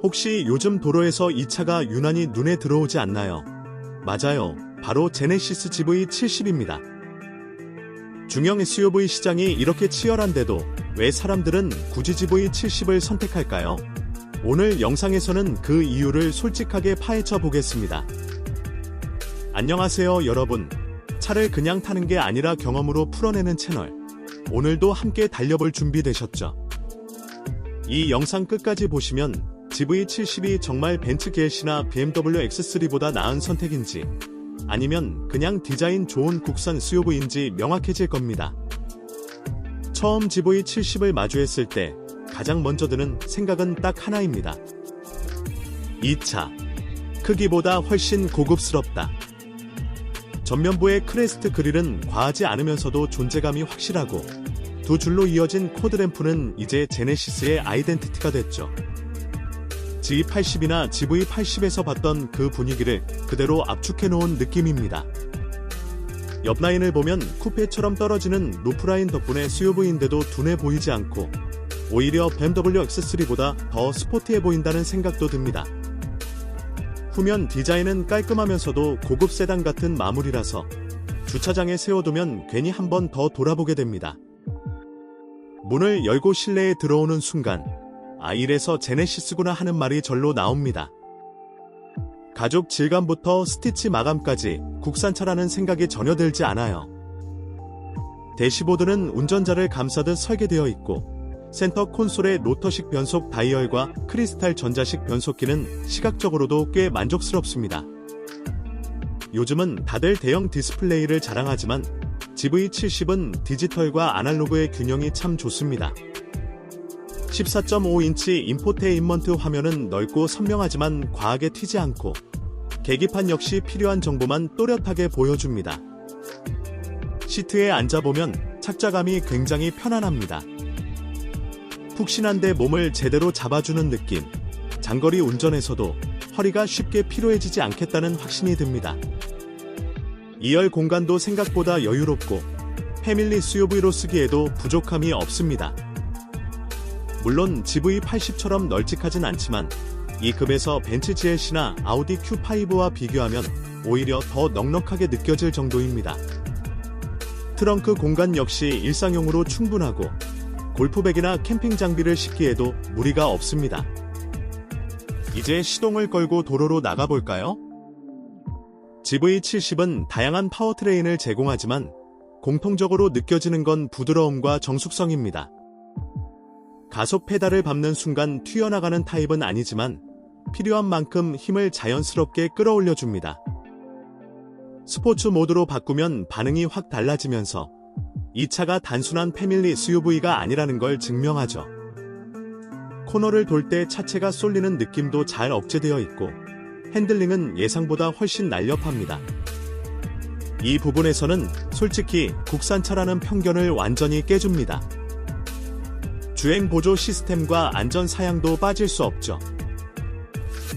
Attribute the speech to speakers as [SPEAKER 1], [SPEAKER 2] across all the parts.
[SPEAKER 1] 혹시 요즘 도로에서 이 차가 유난히 눈에 들어오지 않나요? 맞아요. 바로 제네시스 GV70입니다. 중형 SUV 시장이 이렇게 치열한데도 왜 사람들은 굳이 GV70을 선택할까요? 오늘 영상에서는 그 이유를 솔직하게 파헤쳐 보겠습니다. 안녕하세요 여러분. 차를 그냥 타는 게 아니라 경험으로 풀어내는 채널. 오늘도 함께 달려볼 준비 되셨죠? 이 영상 끝까지 보시면 GV70이 정말 벤츠 GLC나 BMW X3보다 나은 선택인지 아니면 그냥 디자인 좋은 국산 SUV인지 명확해질 겁니다. 처음 GV70을 마주했을 때 가장 먼저 드는 생각은 딱 하나입니다. 이 차, 크기보다 훨씬 고급스럽다. 전면부의 크레스트 그릴은 과하지 않으면서도 존재감이 확실하고 두 줄로 이어진 코드램프는 이제 제네시스의 아이덴티티가 됐죠. G80이나 GV80에서 봤던 그 분위기를 그대로 압축해놓은 느낌입니다. 옆라인을 보면 쿠페처럼 떨어지는 루프라인 덕분에 SUV인데도 둔해 보이지 않고 오히려 BMW X3보다 더 스포티해 보인다는 생각도 듭니다. 후면 디자인은 깔끔하면서도 고급 세단 같은 마무리라서 주차장에 세워두면 괜히 한 번 더 돌아보게 됩니다. 문을 열고 실내에 들어오는 순간 이래서 제네시스구나 하는 말이 절로 나옵니다. 가죽 질감부터 스티치 마감까지 국산차라는 생각이 전혀 들지 않아요. 대시보드는 운전자를 감싸듯 설계되어 있고 센터 콘솔의 로터식 변속 다이얼과 크리스탈 전자식 변속기는 시각적으로도 꽤 만족스럽습니다. 요즘은 다들 대형 디스플레이를 자랑하지만 GV70은 디지털과 아날로그의 균형이 참 좋습니다. 14.5인치 인포테인먼트 화면은 넓고 선명하지만 과하게 튀지 않고 계기판 역시 필요한 정보만 또렷하게 보여줍니다. 시트에 앉아보면 착자감이 굉장히 편안합니다. 푹신한데 몸을 제대로 잡아주는 느낌. 장거리 운전에서도 허리가 쉽게 피로해지지 않겠다는 확신이 듭니다. 2열 공간도 생각보다 여유롭고 패밀리 SUV로 쓰기에도 부족함이 없습니다. 물론 GV80처럼 널찍하진 않지만 이 급에서 벤츠 GLC나 아우디 Q5와 비교하면 오히려 더 넉넉하게 느껴질 정도입니다. 트렁크 공간 역시 일상용으로 충분하고 골프백이나 캠핑 장비를 싣기에도 무리가 없습니다. 이제 시동을 걸고 도로로 나가볼까요? GV70은 다양한 파워트레인을 제공하지만 공통적으로 느껴지는 건 부드러움과 정숙성입니다. 가속 페달을 밟는 순간 튀어나가는 타입은 아니지만 필요한 만큼 힘을 자연스럽게 끌어올려줍니다. 스포츠 모드로 바꾸면 반응이 확 달라지면서 이 차가 단순한 패밀리 SUV가 아니라는 걸 증명하죠. 코너를 돌 때 차체가 쏠리는 느낌도 잘 억제되어 있고 핸들링은 예상보다 훨씬 날렵합니다. 이 부분에서는 솔직히 국산차라는 편견을 완전히 깨줍니다. 주행보조 시스템과 안전사양도 빠질 수 없죠.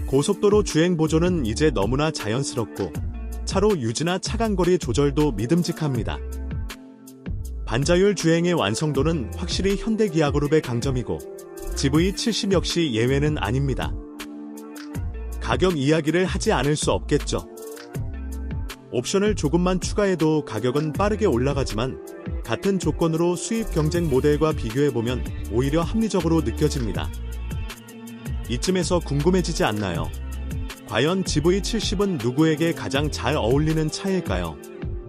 [SPEAKER 1] 고속도로 주행보조는 이제 너무나 자연스럽고 차로 유지나 차간거리 조절도 믿음직합니다. 반자율 주행의 완성도는 확실히 현대기아그룹의 강점이고 GV70 역시 예외는 아닙니다. 가격 이야기를 하지 않을 수 없겠죠. 옵션을 조금만 추가해도 가격은 빠르게 올라가지만 같은 조건으로 수입 경쟁 모델과 비교해보면 오히려 합리적으로 느껴집니다. 이쯤에서 궁금해지지 않나요? 과연 GV70은 누구에게 가장 잘 어울리는 차일까요?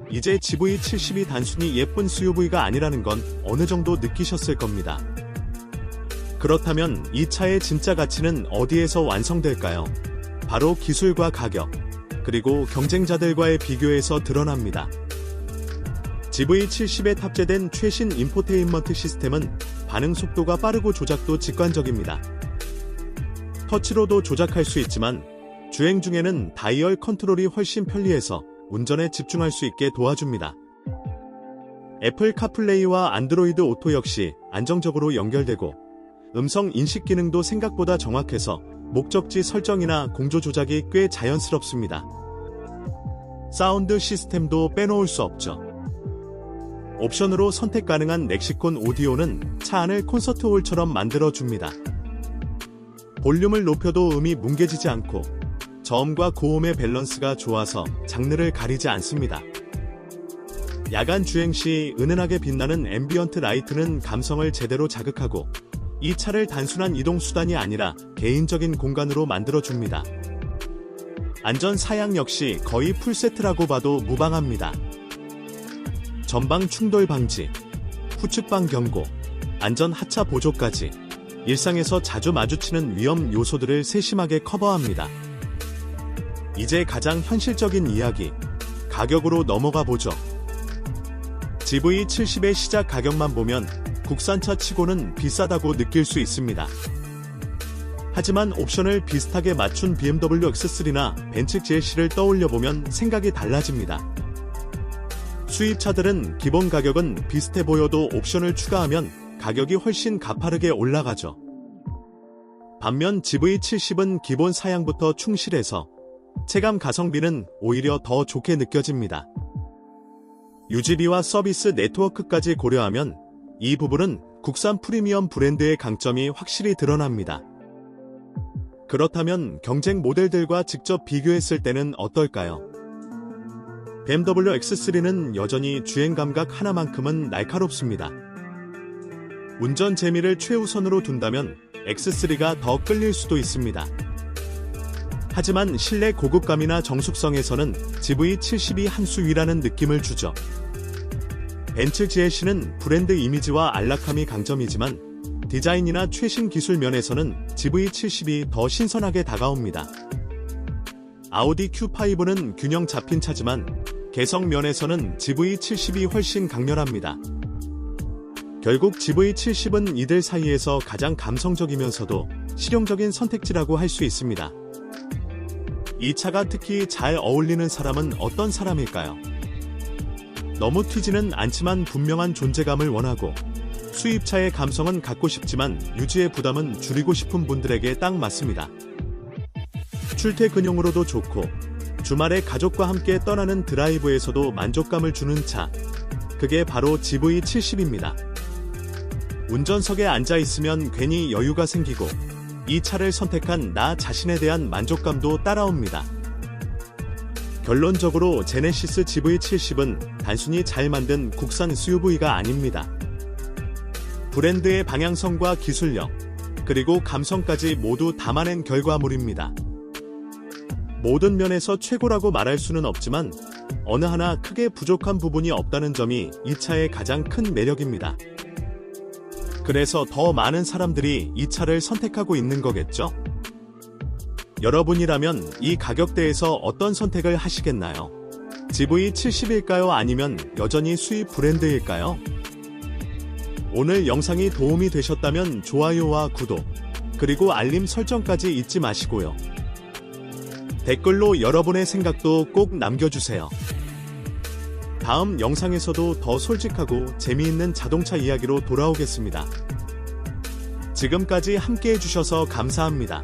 [SPEAKER 1] 이제 GV70이 단순히 예쁜 SUV가 아니라는 건 어느 정도 느끼셨을 겁니다. 그렇다면 이 차의 진짜 가치는 어디에서 완성될까요? 바로 기술과 가격, 그리고 경쟁자들과의 비교에서 드러납니다. GV70에 탑재된 최신 인포테인먼트 시스템은 반응 속도가 빠르고 조작도 직관적입니다. 터치로도 조작할 수 있지만 주행 중에는 다이얼 컨트롤이 훨씬 편리해서 운전에 집중할 수 있게 도와줍니다. 애플 카플레이와 안드로이드 오토 역시 안정적으로 연결되고 음성 인식 기능도 생각보다 정확해서 목적지 설정이나 공조 조작이 꽤 자연스럽습니다. 사운드 시스템도 빼놓을 수 없죠. 옵션으로 선택 가능한 렉시콘 오디오는 차 안을 콘서트홀처럼 만들어줍니다. 볼륨을 높여도 음이 뭉개지지 않고 저음과 고음의 밸런스가 좋아서 장르를 가리지 않습니다. 야간 주행 시 은은하게 빛나는 앰비언트 라이트는 감성을 제대로 자극하고 이 차를 단순한 이동수단이 아니라 개인적인 공간으로 만들어줍니다. 안전 사양 역시 거의 풀세트라고 봐도 무방합니다. 전방 충돌 방지, 후측방 경고, 안전 하차 보조까지 일상에서 자주 마주치는 위험 요소들을 세심하게 커버합니다. 이제 가장 현실적인 이야기, 가격으로 넘어가 보죠. GV70의 시작 가격만 보면 국산차 치고는 비싸다고 느낄 수 있습니다. 하지만 옵션을 비슷하게 맞춘 BMW X3나 벤츠 GLC를 떠올려보면 생각이 달라집니다. 수입차들은 기본 가격은 비슷해 보여도 옵션을 추가하면 가격이 훨씬 가파르게 올라가죠. 반면 GV70은 기본 사양부터 충실해서 체감 가성비는 오히려 더 좋게 느껴집니다. 유지비와 서비스 네트워크까지 고려하면 이 부분은 국산 프리미엄 브랜드의 강점이 확실히 드러납니다. 그렇다면 경쟁 모델들과 직접 비교했을 때는 어떨까요? BMW X3는 여전히 주행 감각 하나만큼은 날카롭습니다. 운전 재미를 최우선으로 둔다면 X3가 더 끌릴 수도 있습니다. 하지만 실내 고급감이나 정숙성에서는 GV70이 한 수 위라는 느낌을 주죠. 벤츠 GLC는 브랜드 이미지와 안락함이 강점이지만 디자인이나 최신 기술 면에서는 GV70이 더 신선하게 다가옵니다. 아우디 Q5는 균형 잡힌 차지만 개성 면에서는 GV70이 훨씬 강렬합니다. 결국 GV70은 이들 사이에서 가장 감성적이면서도 실용적인 선택지라고 할 수 있습니다. 이 차가 특히 잘 어울리는 사람은 어떤 사람일까요? 너무 튀지는 않지만 분명한 존재감을 원하고 수입차의 감성은 갖고 싶지만 유지의 부담은 줄이고 싶은 분들에게 딱 맞습니다. 출퇴근용으로도 좋고 주말에 가족과 함께 떠나는 드라이브에서도 만족감을 주는 차, 그게 바로 GV70입니다. 운전석에 앉아있으면 괜히 여유가 생기고 이 차를 선택한 나 자신에 대한 만족감도 따라옵니다. 결론적으로 제네시스 GV70은 단순히 잘 만든 국산 SUV가 아닙니다. 브랜드의 방향성과 기술력, 그리고 감성까지 모두 담아낸 결과물입니다. 모든 면에서 최고라고 말할 수는 없지만 어느 하나 크게 부족한 부분이 없다는 점이 이 차의 가장 큰 매력입니다. 그래서 더 많은 사람들이 이 차를 선택하고 있는 거겠죠? 여러분이라면 이 가격대에서 어떤 선택을 하시겠나요? GV70일까요? 아니면 여전히 수입 브랜드일까요? 오늘 영상이 도움이 되셨다면 좋아요와 구독, 그리고 알림 설정까지 잊지 마시고요. 댓글로 여러분의 생각도 꼭 남겨주세요. 다음 영상에서도 더 솔직하고 재미있는 자동차 이야기로 돌아오겠습니다. 지금까지 함께 해주셔서 감사합니다.